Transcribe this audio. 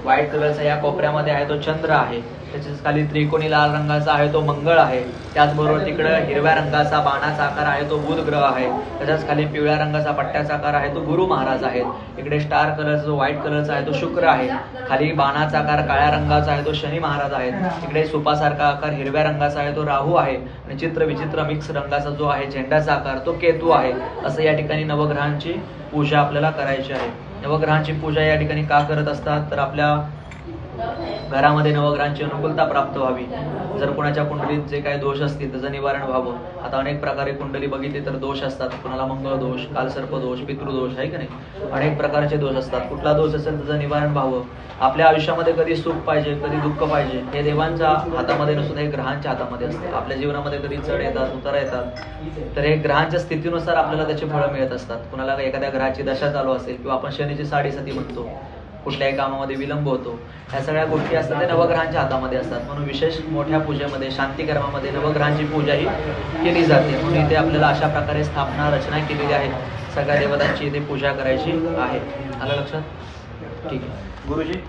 White कलरचा या कोपऱ्यामध्ये आहे तो चंद्र आहे, त्याच्याच खाली त्रिकोणी लाल रंगाचा आहे तो मंगळ आहे, त्याचबरोबर तिकडं हिरव्या रंगाचा बाणाचा आकार आहे तो बुध ग्रह आहे, त्याच्याच खाली पिवळ्या रंगाचा पट्ट्याचा आकार आहे तो गुरु महाराज आहेत, इकडे स्टार कलरचा जो व्हाईट कलरचा आहे तो शुक्र आहे, खाली बाणाचा आकार काळ्या रंगाचा आहे तो शनी महाराज आहेत, इकडे सुपासारखा आकार हिरव्या रंगाचा आहे तो राहू आहे आणि चित्र विचित्र मिक्स रंगाचा जो आहे झेंडाचा आकार तो केतू आहे. असं या ठिकाणी नवग्रहांची पूजा आपल्याला करायची आहे. नवग्रहांची पूजा या ठिकाणी का करत असतात तर आपल्या घरामध्ये नवग्रहांची अनुकूलता प्राप्त व्हावी. जर कोणाच्या कुंडलीत जे काही दोष असतील त्याचं निवारण व्हावं. आता अनेक प्रकारे कुंडली बघितली तर दोष असतात, कोणाला मंगळ दोष, कालसर्प दोष, पितृदोष आहे की नाही, अनेक प्रकारचे दोष असतात. कुठला दोष असेल त्याचं निवारण व्हावं. आपल्या आयुष्यामध्ये कधी सुख पाहिजे कधी दुःख पाहिजे हे देवांच्या हातामध्ये नसून हे ग्रहांच्या हातामध्ये असते. आपल्या जीवनामध्ये कधी चढ येतात उतार येतात, तर हे ग्रहांच्या स्थितीनुसार आपल्याला त्याची फळं मिळत असतात. कुणाला एखाद्या ग्रहाची दशा चालू असेल किंवा आपण शनीची साडेसाती म्हणतो, कुठल्याही कामामध्ये विलंब होतो, ह्या सगळ्या गोष्टी असतात ते नवग्रहांच्या हातामध्ये असतात. म्हणून विशेष मोठ्या पूजेमध्ये शांती कर्मामध्ये नवग्रहांची पूजा ही केली जाते. म्हणून इथे आपल्याला अशा प्रकारे स्थापना रचना केलेली आहे. सगळ्या देवतांची इथे पूजा करायची आहे. आलं लक्षात? ठीक आहे गुरुजी.